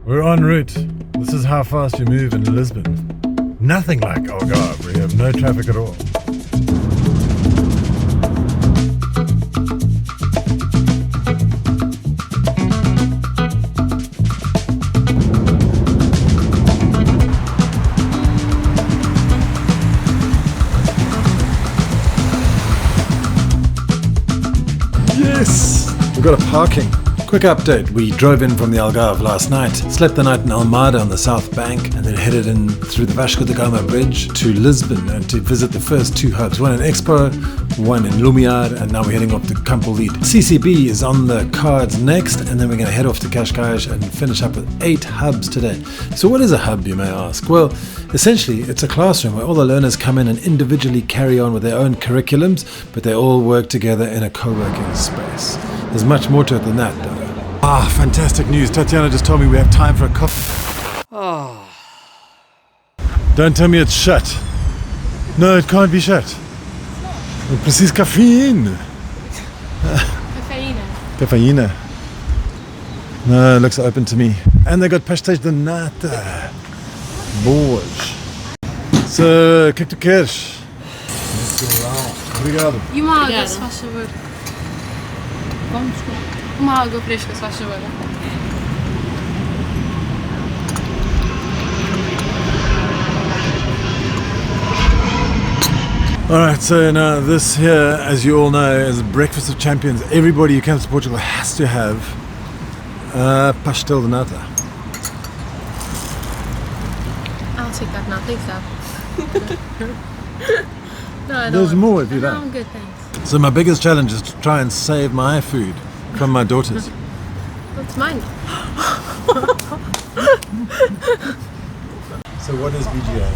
We're en route. This is how fast you move in Lisbon. Nothing like Algarve, where you have no traffic at all. Yes! We've got a parking. Quick update, we drove in from the Algarve last night, slept the night in Almada on the south bank, and then headed in through the Vasco da Gama bridge to Lisbon and to visit the first two hubs, one in Expo, one in Lumiar, and now we're heading off to Campolide. CCB is on the cards next, and then we're going to head off to Cascais and finish up with 8 hubs today. So what is a hub, you may ask? Well, essentially it's a classroom where all the learners come in and individually carry on with their own curriculums, but they all work together in a co-working space. There's much more to it than that, though. Ah, fantastic news. Tatiana just told me we have time for a coffee. Oh. Don't tell me it's shut. No, it can't be shut. Precies caffeine. Cafeína. No, it looks open to me. And they got pastéis de nata. Boas. So, que tu queres? Obrigado. E uma água, se faz favor. Vamos. Uma água fresca, se faz favor. Alright, so now this here, as you all know, is Breakfast of Champions. Everybody who comes to Portugal has to have pastel de nata. I'll take that now, thanks, Dad. No, I don't. There's more if you No, like. I'm good, thanks. So my biggest challenge is to try and save my food from my daughters. That's mine. So what is BGA?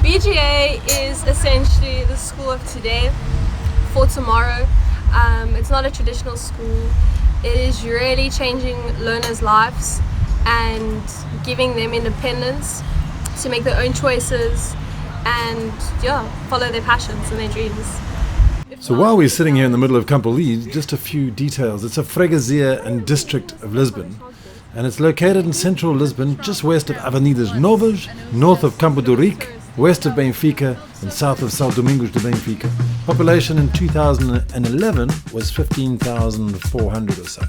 BGA is essentially the school of today for tomorrow. It's not a traditional school. It is really changing learners' lives and giving them independence to make their own choices and follow their passions and their dreams. So while we're sitting here in the middle of Campolide, just a few details. It's a freguesia and district of Lisbon, and it's located in central Lisbon, just west of Avenidas Novas, north of Campo do Rico, west of Benfica, and south of São Domingos de Benfica. Population in 2011 was 15,400 or so.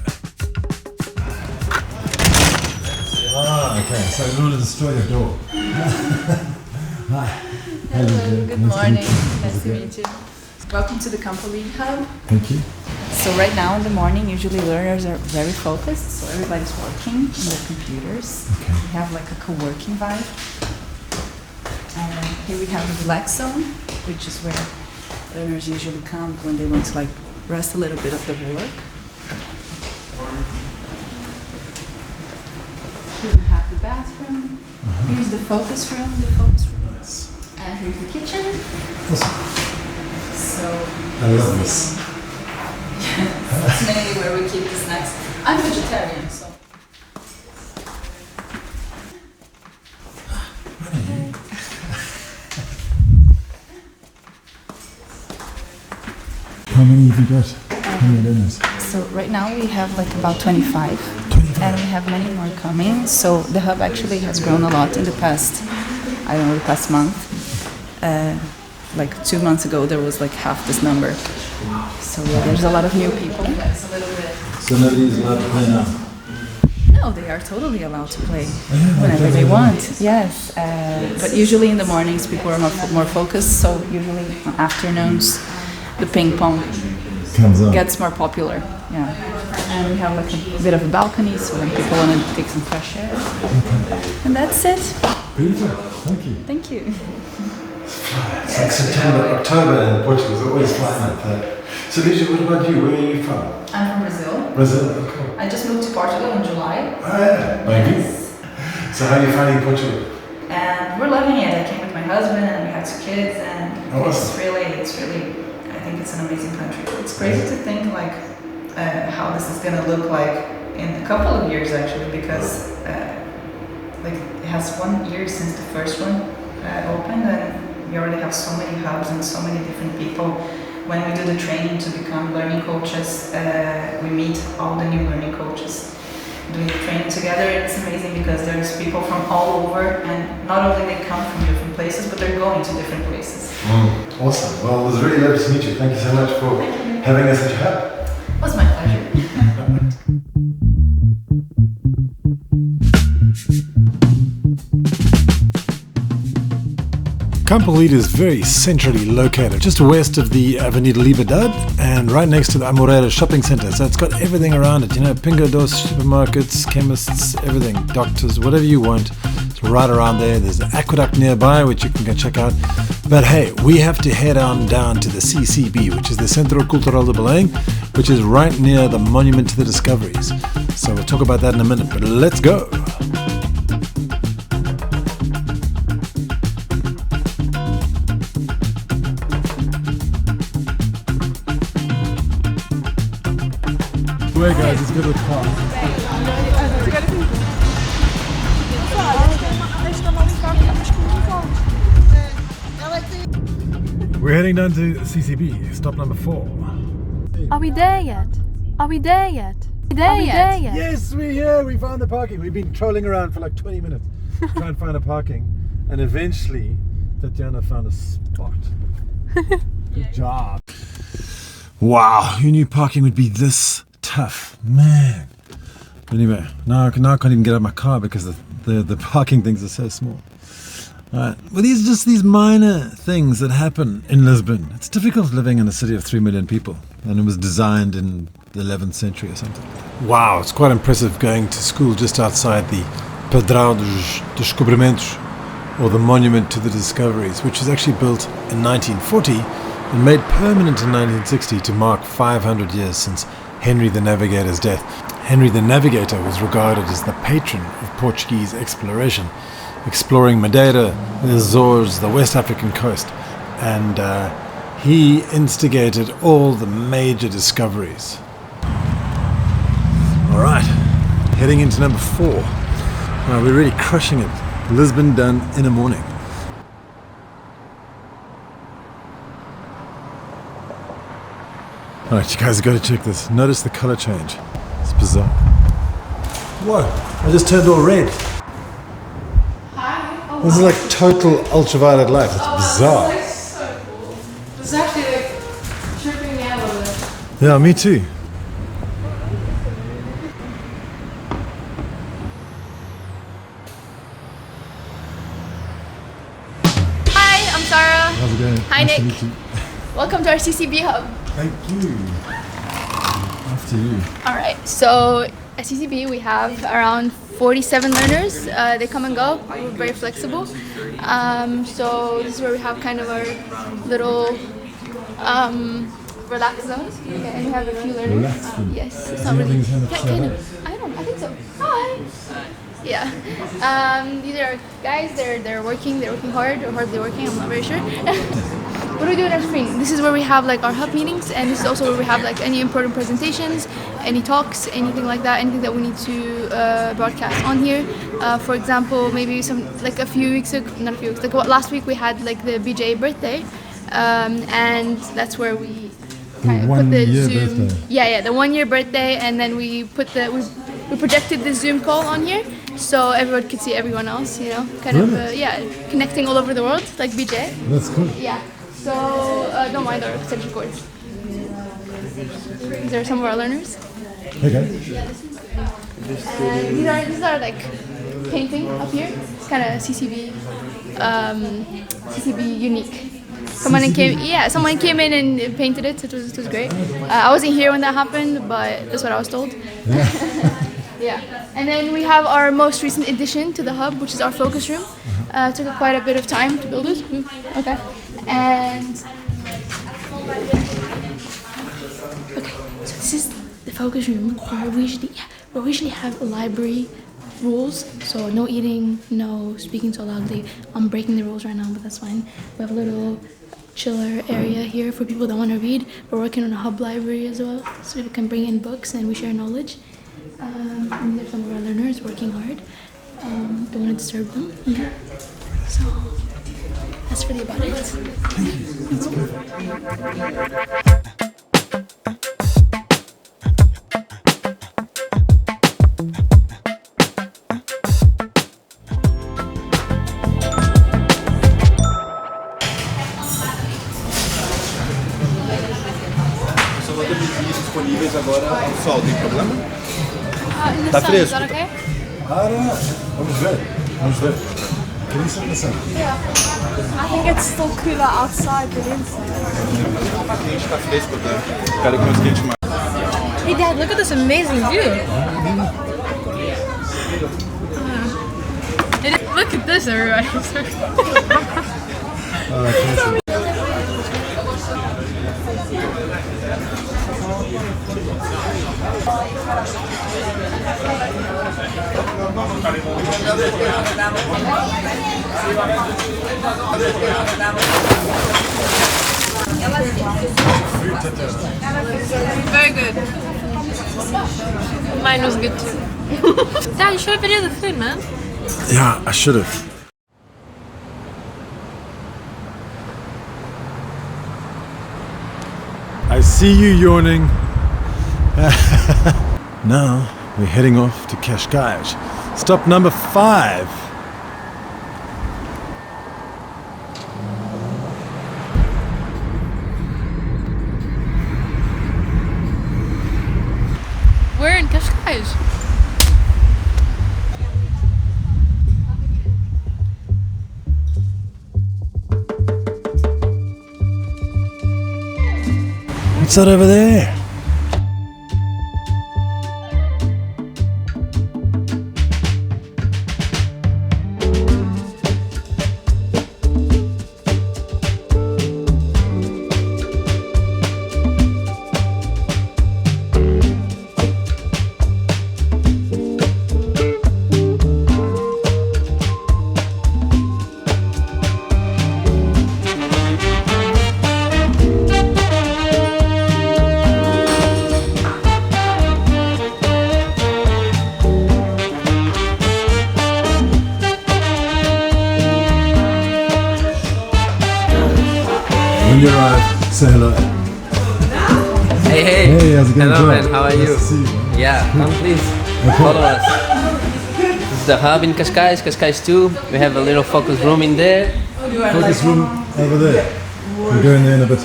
Ah, okay, so in order to destroy your door. Hi. Hello, good morning. Nice to meet you. Welcome to the Campolide Hub. Thank you. So right now in the morning, usually learners are very focused, so everybody's working on their computers. Okay. We have like a co-working vibe. And here we have the relax zone, which is where learners usually come when they want to like rest a little bit of the work. Here we have the bathroom. Here's the focus room. Nice. And here's the kitchen. Awesome. So I love this. that's mainly where we keep the snacks. I'm vegetarian, so. How many have you got? How many learners? So right now we have like about 25, and we have many more coming. So the hub actually has grown a lot in the past, I don't know, the past month. Like 2 months ago there was like half this number. So there's a lot of new people. It's a little bit. So nobody's allowed to play now? No, they are totally allowed to play whenever they want. Yes, but usually in the mornings people are more focused. So usually on afternoons the ping pong Comes on. gets more popular. Yeah, and we have like a bit of a balcony, so when people want to take some fresh air. And that's it. Beautiful. Thank you. Thank you. It's like September, October in Portugal is always flying like that. So Lisa, what about you? Where are you from? I'm from Brazil. Brazil, oh, cool. I just moved to Portugal in July. Oh yeah, maybe. So how are you finding Portugal? And we're loving it. I came with my husband and we had 2 kids, and Awesome. it's really, I think it's an amazing country. It's crazy to think like how this is gonna look like in a couple of years actually, because like it has 1 year since the first one opened, and we already have so many hubs and so many different people. When we do the training to become learning coaches, we meet all the new learning coaches. doing the training together. It's amazing because there's people from all over, and not only they come from different places, but they're going to different places. Awesome. Well, it was really lovely to meet you. Thank you so much for having us at your hub. It was my pleasure. Campolide is very centrally located, just west of the Avenida Liberdade and right next to the Amoreira shopping centre. So it's got everything around it, you know, Pingo Doce, supermarkets, chemists, everything, doctors, whatever you want. It's right around there. There's an aqueduct nearby, which you can go check out. But hey, we have to head on down to the CCB, which is the Centro Cultural de Belém, which is right near the Monument to the Discoveries. So we'll talk about that in a minute, but let's go. Wait guys, let's go to the car. We're heading down to CCB, stop number 4. Are we there yet? Are we there yet? Are we there yet? Yes, we're here. We found the parking. We've been trolling around for like 20 minutes trying to find a parking, and eventually Tatiana found a spot. Good job. Wow, who knew parking would be this tough, man. Anyway, now I can't even get out of my car because the parking things are so small. Alright, well, these are just these minor things that happen in Lisbon. It's difficult living in a city of 3 million people, and it was designed in the 11th century or something. Wow, it's quite impressive going to school just outside the Pedral dos Descobrimentos, or the Monument to the Discoveries, which was actually built in 1940 and made permanent in 1960 to mark 500 years since Henry the Navigator's death. Henry the Navigator was regarded as the patron of Portuguese exploration, exploring Madeira, the Azores, the West African coast, and he instigated all the major discoveries. Alright, heading into number 4. Wow, we're really crushing it. Lisbon done in a morning. Alright, you guys have got to check this. Notice the color change. It's bizarre. Whoa, I just turned all red. Hi. Oh, This is like total ultraviolet light. It's bizarre. That's so cool. It's actually like tripping me out a little bit. Yeah, me too. Hi, I'm Sarah. How's it going? Hi, Nice to Nick. meet you. Welcome to our CCB hub. Thank you. After you. Alright, so at CCB we have around 47 learners. They come and go. We're very flexible. So this is where we have kind of our little relax zones. Okay, and we have a few learners. Relax zone. Yes, it's Is not really. everything's kind of Yeah, set kind up? of. I think so. Hi. Yeah. These are guys. They're working hard or hardly working. I'm not very sure. What do we do in our spring? This is where we have like our hub meetings, and this is also where we have like any important presentations, any talks, anything like that, anything that we need to broadcast on here. For example, maybe like a few weeks ago, not a few weeks, like last week we had like the BGA birthday, and that's where we kind of put the 1 year Zoom. birthday. Yeah, the 1 year birthday, and then we put we projected the Zoom call on here, so everyone could see everyone else. You know, kind of connecting all over the world like BGA. That's cool. Yeah. So don't mind our extension cords. These are some of our learners. Okay. And these are like painting up here. It's kind of CCB unique. Someone came in and painted it. So it was great. I wasn't here when that happened, but that's what I was told. Yeah. And then we have our most recent addition to the hub, which is our focus room. It took quite a bit of time to build it. Okay. And okay, so this is the focus room where we usually have library rules. So no eating, no speaking so loudly. I'm breaking the rules right now, but that's fine. We have a little chiller area here for people that want to read. We're working on a hub library as well, so we can bring in books and we share knowledge. And there's some of our learners working hard. Don't want to disturb them. Yeah. So that's really about it. That's perfect. agora ao sol, tem problema? In the Tá sun, is fresco. that okay? Vamos ver. Vamos ver. Que isso é isso? I think it's still cooler outside than inside. Tá quente, tá fresco, tá? Quero que mais quente mais. Hey Dad, look at this amazing view. Look at this, everybody. Very good. Mine was good too. Dad, you show a video of the food, man. Yeah, I should have. I see you yawning. Now we're heading off to Cascais. Stop number 5. We're in Cascais. What's that over there? When you arrive, say hello. Hey, hey. Hey, how's it going? Hello, Joe? man. How are Nice you? to see you, man. Yeah, come please. Follow us. This is the hub in Cascais, Cascais 2. We have a little focus room in there. Focus room over there. We'll go in there in a bit.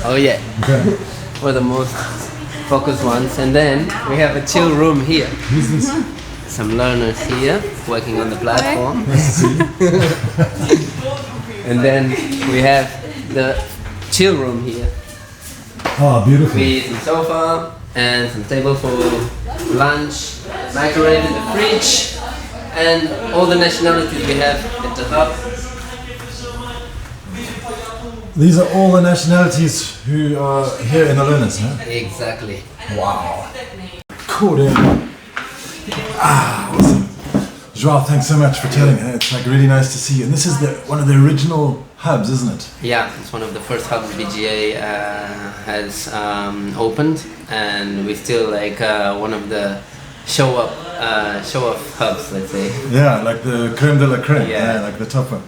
Oh yeah, Okay. for the most focused ones. And then we have a chill room here. Who's this? Some learners here working on the platform. Nice to see you. And then we have the chill room here Oh, beautiful. with some sofa and some table for lunch, microwave in the fridge, and all the nationalities we have at the hub. These are all the nationalities who are here in the learners, huh? Exactly. Wow. Cool, dude. Awesome. Joao, thanks so much for telling me. It's like really nice to see you. And this is one of the original hubs, isn't it? Yeah, it's one of the first hubs BGA has opened, and we still like one of the show off hubs, let's say. Yeah, like the creme de la creme. Yeah. Like the top one.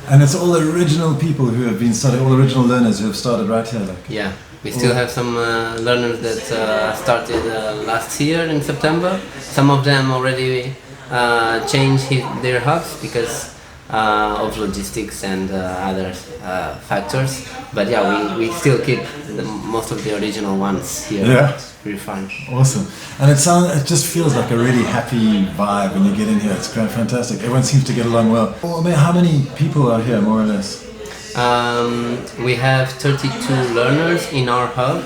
And it's all the original people who have been started, all the original learners who have started right here. Like. Yeah, we still have some learners that started last year in September. Some of them already changed their hubs because of logistics and other factors. But yeah, we still keep most of the original ones here. Yeah. It's pretty fun. Awesome. And it just feels like a really happy vibe when you get in here. It's quite fantastic. Everyone seems to get along well. I mean, how many people are here, more or less? We have 32 learners in our hub,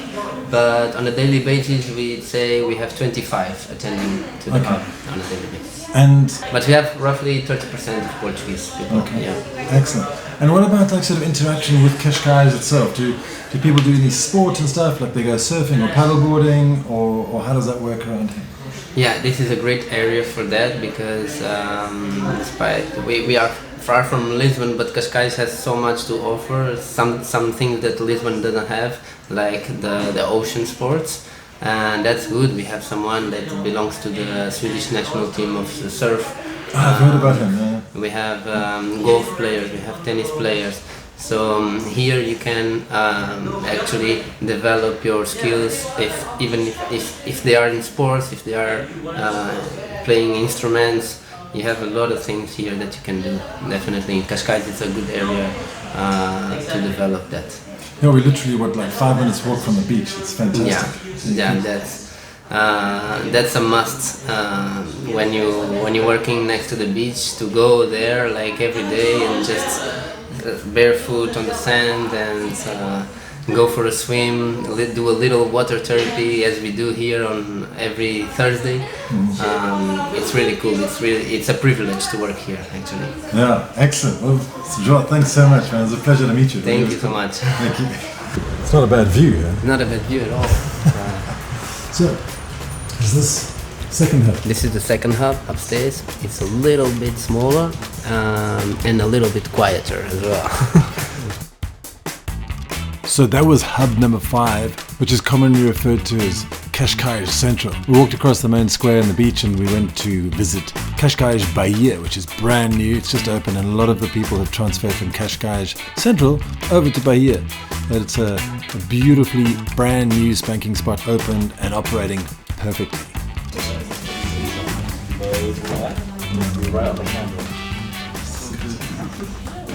but on a daily basis we'd say we have 25 attending to the hub on a daily basis. And But we have roughly 30% of Portuguese people. okay, Yeah. excellent. And what about like sort of interaction with Cascais itself? Do people do any sport and stuff, like they go surfing or paddleboarding, or how does that work around here? Yeah, this is a great area for that because despite we are far from Lisbon, but Cascais has so much to offer. Some things that Lisbon doesn't have, like the ocean sports. And that's good. We have someone that belongs to the Swedish national team of the surf. I've heard about him. Yeah. We have golf players, we have tennis players. So here you can actually develop your skills if they are in sports, if they are playing instruments. You have a lot of things here that you can do. Definitely in Cascais it's a good area to develop that. Yeah, we literally, like 5 minutes walk from the beach. It's fantastic. Yeah, that's a must when you're working next to the beach, to go there like every day and just barefoot on the sand and go for a swim, do a little water therapy as we do here on every Thursday. It's really cool. It's a privilege to work here, actually. Yeah, excellent. Well, Joel, thanks so much, man. It's a pleasure to meet you. Thank you so much. Thank you. It's not a bad view, yeah? Not a bad view at all. So, is this second hub? This is the second hub upstairs. It's a little bit smaller and a little bit quieter as well. So that was hub number 5, which is commonly referred to as Cascais Central. We walked across the main square and the beach and we went to visit Cascais Bahia, which is brand new. It's just open and a lot of the people have transferred from Cascais Central over to Bahia. But it's a beautifully brand new spanking spot, opened and operating perfectly.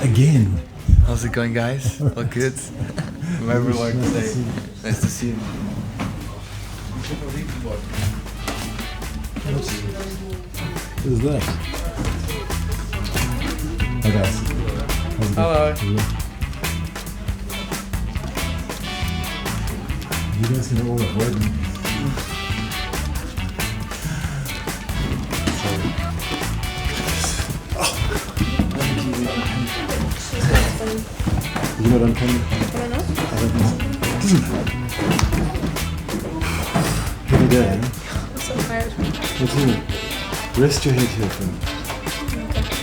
Again. How's it going, guys? All good? Remember what to say. Nice to see you. What is that? Hi guys. Hello. You guys can all avoid me. You know what I'm coming? Why not? I don't know. Doesn't matter. Heavy day, eh? I'm so tired. What's in it? Rest your head here for me.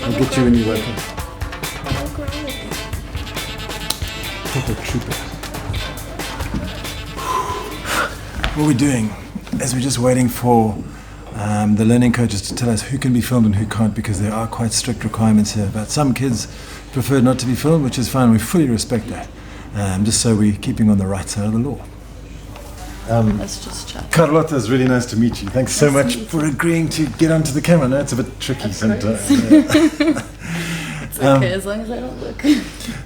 I'll get you when you wake up. Walk around with me. Proper trooper. What we're doing is we're just waiting for the learning coaches to tell us who can be filmed and who can't, because there are quite strict requirements here. But some kids prefer not to be filmed, which is fine. We fully respect that. Just so we're keeping on the right side of the law. Let's just chat. Carlotta, it's really nice to meet you. Thanks so much for agreeing to get onto the camera. No, it's a bit tricky sometimes. It's okay, as long as I don't look.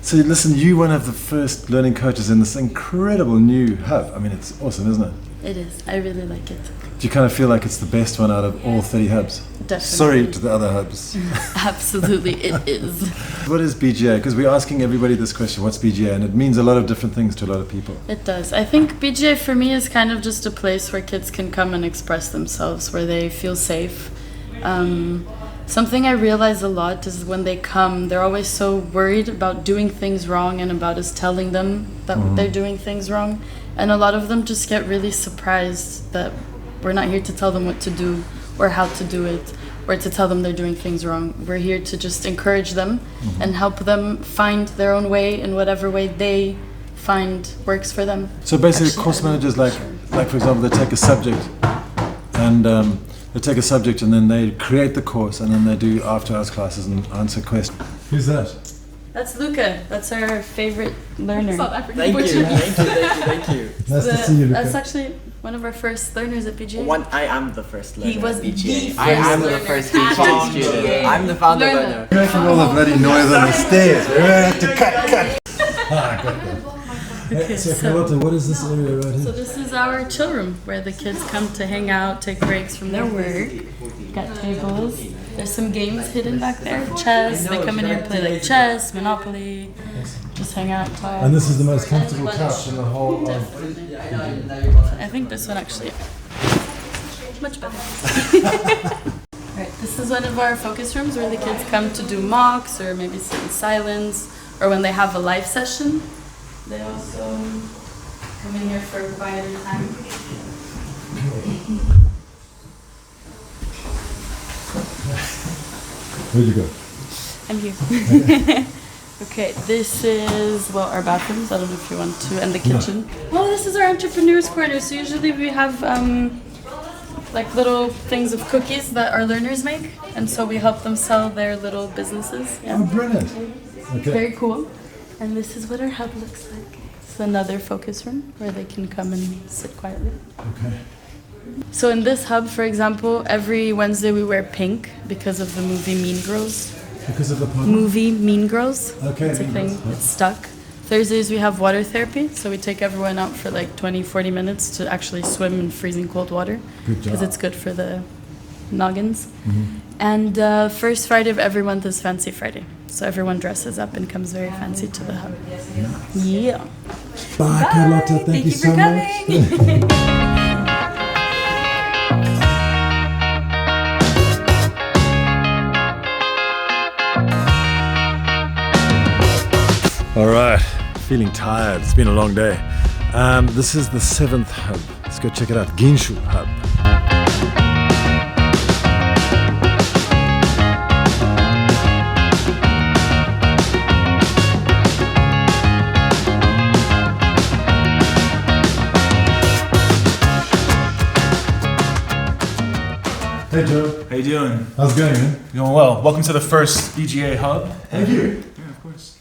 So listen, you're one of the first learning coaches in this incredible new hub. I mean, it's awesome, isn't it? It is. I really like it. Do you kind of feel like it's the best one out of all 30 hubs? Definitely. Sorry to the other hubs. Absolutely, it is. What is BGA? Because we're asking everybody this question, what's BGA? And it means a lot of different things to a lot of people. It does. I think BGA for me is kind of just a place where kids can come and express themselves, where they feel safe. Something I realize a lot is when they come, they're always so worried about doing things wrong and about us telling them that they're doing things wrong. And a lot of them just get really surprised that we're not here to tell them what to do or how to do it or to tell them they're doing things wrong. We're here to just encourage them and help them find their own way in whatever way they find works for them. So basically, Actually, course I'm not managers, sure. like for example, they take a subject and then they create the course and then they do after-hours classes and answer questions. Who's that? That's Luca. That's our favorite learner. South African Thank you, Portuguese. thank you. Nice to see you, Luca. That's actually one of our first learners at BGA. I am the first learner. He was at BGA. the I am first the learner first at BGA BGA. student. I'm the founder learner. You're making all the bloody noise on the stairs. We're gonna have to cut. Ah, got that. Okay, So Carlotta, what is this area right So here? this is our chill room where the kids come to hang out, take breaks from their work. Got tables. There's some games hidden back there. Chess. They come in here and play like chess, Monopoly. Just hang out, talk. And this is the most comfortable couch in the whole of... Definitely. I think this one actually much better. Alright, this is one of our focus rooms where the kids come to do mocks or maybe sit in silence, or when they have a live session. They also come in here for a quieter time. Where'd you go? I'm here. Okay, this is, well, our bathrooms. I don't know if you want to, and the kitchen. Well, this is our entrepreneurs corner. So usually we have like little things of cookies that our learners make, and so we help them sell their little businesses. Oh, Yeah, brilliant. Okay. very cool. And this is what our hub looks like. It's another focus room where they can come and sit quietly. Okay. So in this hub, for example, every Wednesday we wear pink because of the movie Mean Girls. Because of the pardon? Movie Mean Girls. Okay, It's a Mean thing. Girls, yeah. It's stuck. Thursdays we have water therapy, so we take everyone out for like 20-40 minutes to actually swim in freezing cold water. Good job. Because it's good for the noggins. And first Friday of every month is Fancy Friday. So everyone dresses up and comes very fancy to the hub. Yeah. Bye, Carlotta. Thank you for so coming. much. All right, feeling tired. It's been a long day. This is the 7th hub. Let's go check it out. Guincho hub. Hey Joe. How you doing? How's it going, man? Doing well. Welcome to the first BGA hub. Thank you. Yeah, of course.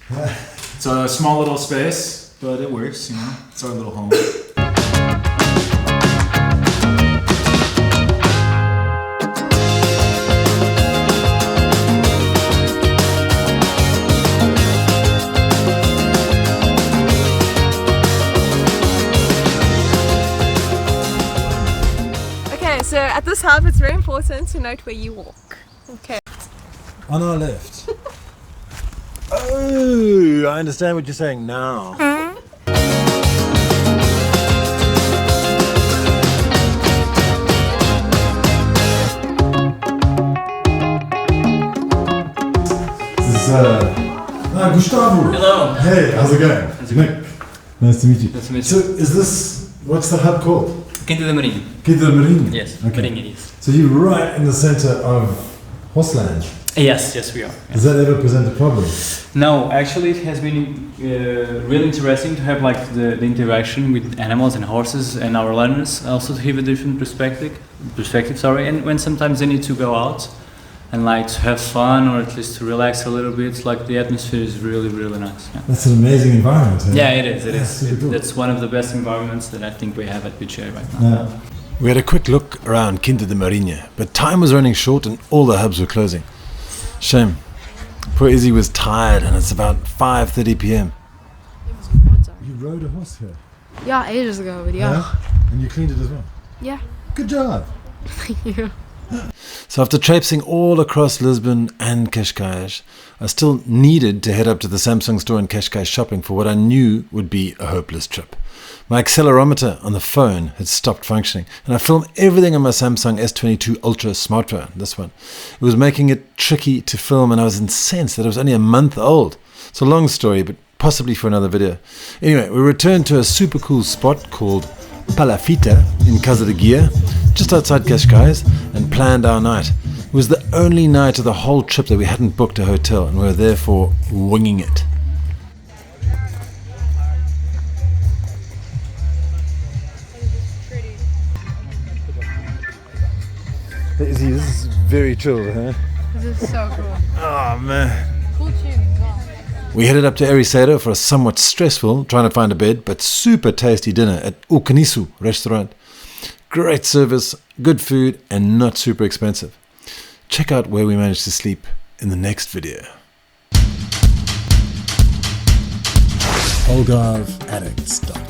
It's a small little space, but it works, you know. It's our little home. Okay, so at this hub, it's very important to note where you walk. Okay. On our left. Oh, I understand what you're saying now. This is Gustavo. Hello. Hey, how's it going? Nick. Nice to meet you. Nice to meet So, you. is this, what's the hub called? Quinta da Marinha. Quinta da Marinha? Yes, Okay. Marinha it is. So you're right in the center of horseland. Yes, we are. Does that ever present a problem? No, actually, it has been really interesting to have like the interaction with animals and horses and our learners also to have a different perspective. And when sometimes they need to go out and like to have fun or at least to relax a little bit, like the atmosphere is really nice. Yeah, That's an amazing environment. Eh? yeah it is. It Yeah, is. super cool. That's one of the best environments that I think we have at BGA right now. Yeah. We had a quick look around Quinta da Marinha, but time was running short and all the hubs were closing. Shame. Poor Izzy was tired and it's about 5:30 p.m. You rode a horse here? Yeah, ages ago, but yeah. And you cleaned it as well? Yeah. Good job. Thank you. So after traipsing all across Lisbon and Cascais, I still needed to head up to the Samsung store in Cascais shopping for what I knew would be a hopeless trip. My accelerometer on the phone had stopped functioning, and I filmed everything on my Samsung S22 Ultra smartphone, this one. It was making it tricky to film, and I was incensed that it was only a month old. It's a long story, but possibly for another video. Anyway, we returned to a super cool spot called Palafita in Casa de Guia, just outside Cascais, and planned our night. It was the only night of the whole trip that we hadn't booked a hotel, and we were therefore winging it. This is very chill, huh? This is so cool. Oh man. Cool tune. Wow. We headed up to Ericeira for a somewhat stressful, trying to find a bed, but super tasty dinner at O Caniço restaurant. Great service, good food, and not super expensive. Check out where we managed to sleep in the next video. Algarve Addicts.com